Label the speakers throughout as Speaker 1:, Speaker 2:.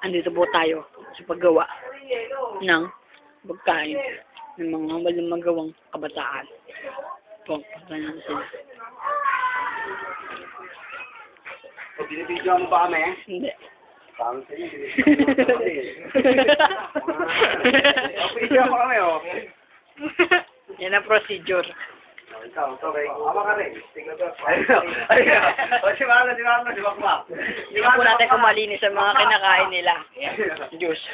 Speaker 1: andito po tayo sa paggawa ng pagkain ng mga walang magawang kabataan. Po, pagkain sila.
Speaker 2: Binibidyo mo ba kami?
Speaker 1: Hindi.
Speaker 2: Parang sa'yo, binibidyo mo kami. Binibidyo mo kami, oh.
Speaker 1: Yan ang procedure.
Speaker 2: Ikaw, okay. Ama ka rin. Ayun. O, si Mano.
Speaker 1: Hindi po natin kumalinis sa mga kinakain nila. Juice.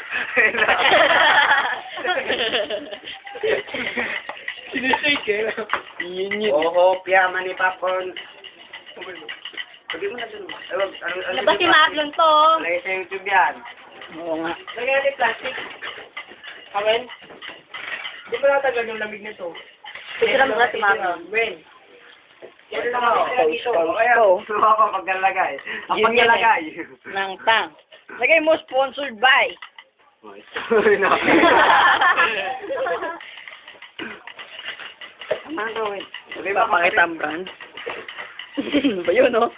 Speaker 2: Sinishake eh.
Speaker 1: Yun.
Speaker 2: Oo, piya, mani popcorn. Sabi mo na dun.
Speaker 3: Labas si Marlon to.
Speaker 2: Lagay sa YouTube yan.
Speaker 1: Oo nga.
Speaker 3: Lagyan natin plastic. Awen? Di ba natagal yung lamig nito?
Speaker 1: Picture mo na si Marlon.
Speaker 3: When? Yan lang
Speaker 1: Post,
Speaker 3: ako dito.
Speaker 1: post.
Speaker 2: Kaya, suwa ko paglalagay. Ang
Speaker 1: Yun yun
Speaker 2: paglalagay.
Speaker 1: Nang tang. Lagay mo sponsored by.
Speaker 2: Sorry na.
Speaker 1: Tama gawin.
Speaker 2: Sabi ba,
Speaker 1: Pakita ang brand. Ba yun, no?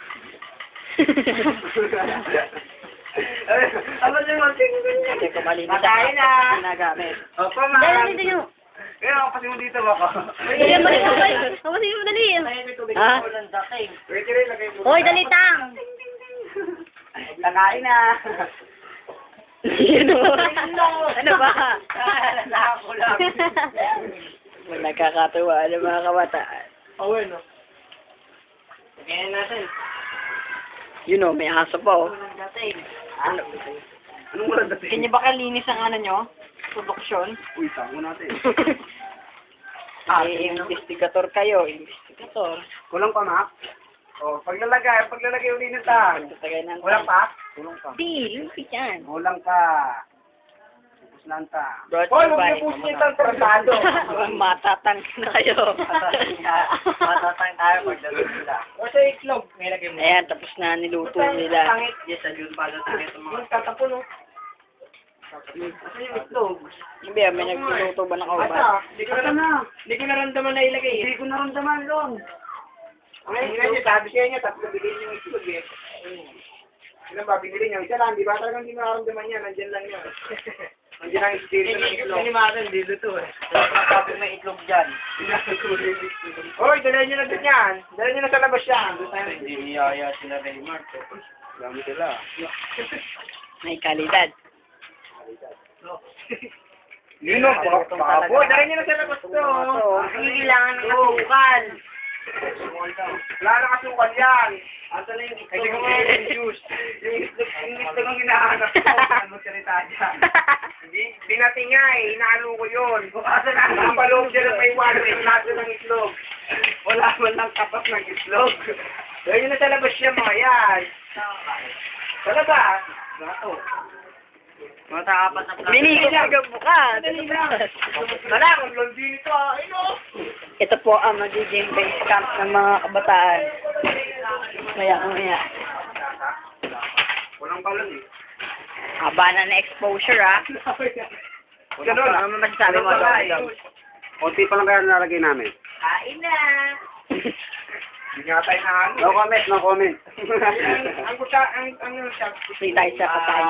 Speaker 2: Ano siya mga
Speaker 1: Kasi kumalinis
Speaker 2: Matayin na.
Speaker 1: Ginagamit.
Speaker 2: Opo,
Speaker 3: Dali, dali nyo.
Speaker 2: Kaya ako kasi mo dito ako.
Speaker 3: Dali, dali.
Speaker 1: Ha?
Speaker 2: Wait, rin, lagay mo.
Speaker 3: Hoy, dali tang.
Speaker 2: Nakain na.
Speaker 1: Yun, no? Ano ba?
Speaker 2: Nakakulang.
Speaker 1: Nagkakatuwa ng mga kabataan.
Speaker 3: Awen, no? Lagyan natin.
Speaker 1: You know, may aso pa, oh.
Speaker 2: Ano? Anong walang dating?
Speaker 1: Kanya ba kalinis ang ano nyo? Produksyon?
Speaker 2: Uy, tango natin.
Speaker 1: Investigator kayo, investigator.
Speaker 2: Kulang pa, Mac? Oh, paglalagay ulinitan.
Speaker 1: Tatagay ng
Speaker 2: Kulang pa? Kulang pa.
Speaker 1: Di, lupit yan.
Speaker 2: Kulang pa. Tapos na anta.
Speaker 1: Brought
Speaker 2: Hoy,
Speaker 1: you by.
Speaker 2: huwag niyo po siya itang tratado.
Speaker 1: Matatang na kayo.
Speaker 2: Matatang tayo pagdating sila.
Speaker 3: O sa itlog. May lagay mo.
Speaker 1: Ayan, tapos na niluto nila.
Speaker 2: Tangit. Yes, ayun pa. Tangit ang mga.
Speaker 3: Tatapon, no?
Speaker 2: Ano yung itlog?
Speaker 1: Hindi, may nagluluto ba ng kauban?
Speaker 3: Hindi ko naramdaman na ilagay.
Speaker 2: Hindi ko naramdaman doon. Ang hirap niya, sabi siya niya, tatlo bilhin yung itlog eh. Ilan ba, binili niya? Isa lang, di ba? Talagang hindi nararamdaman niya, nandyan lang yan. Nandyan ang espiritu ng itlog.
Speaker 3: Animasan, dito to eh.
Speaker 2: Sabi may itlog dyan. Hoy, dalhin niyo na dun yan. Dalhin niyo na sa labas yan. Hindi niyaya sila Raymart. Dami sila.
Speaker 1: May kalidad.
Speaker 2: Lino po. Boy, dalhin niyo na sa labas to.
Speaker 3: Kailangan ng asukal.
Speaker 2: Wala na kasukal yan. Asa na yung itlog ng juice? Yung itlog ang hinahanap ko. Ano salita dyan? Binating nga eh. Inaano ko yun. Asa na nakapaloob dyan may water. Lahat ng itlog. Wala man lang tapas ng itlog. Dahil yun na sa labas siya mga yan. Sa labas. Gato. Mga apat na plato.
Speaker 1: Minigil bukas.
Speaker 2: Wala, kung blondine ito ah. Ayun o.
Speaker 1: Ito po ang magiging base camp ng mga kabataan. Maya.
Speaker 2: Walang balon eh.
Speaker 1: Haba na na exposure, ha?
Speaker 2: Ganun.
Speaker 1: Ano masasabi mo doon?
Speaker 2: Kunti pa lang kaya nalagay namin.
Speaker 3: Kain na.
Speaker 2: Hindi nga tayo na ano. No comment.
Speaker 3: Ang kusa, ang ano siya.
Speaker 1: Free tayo sa pagkain.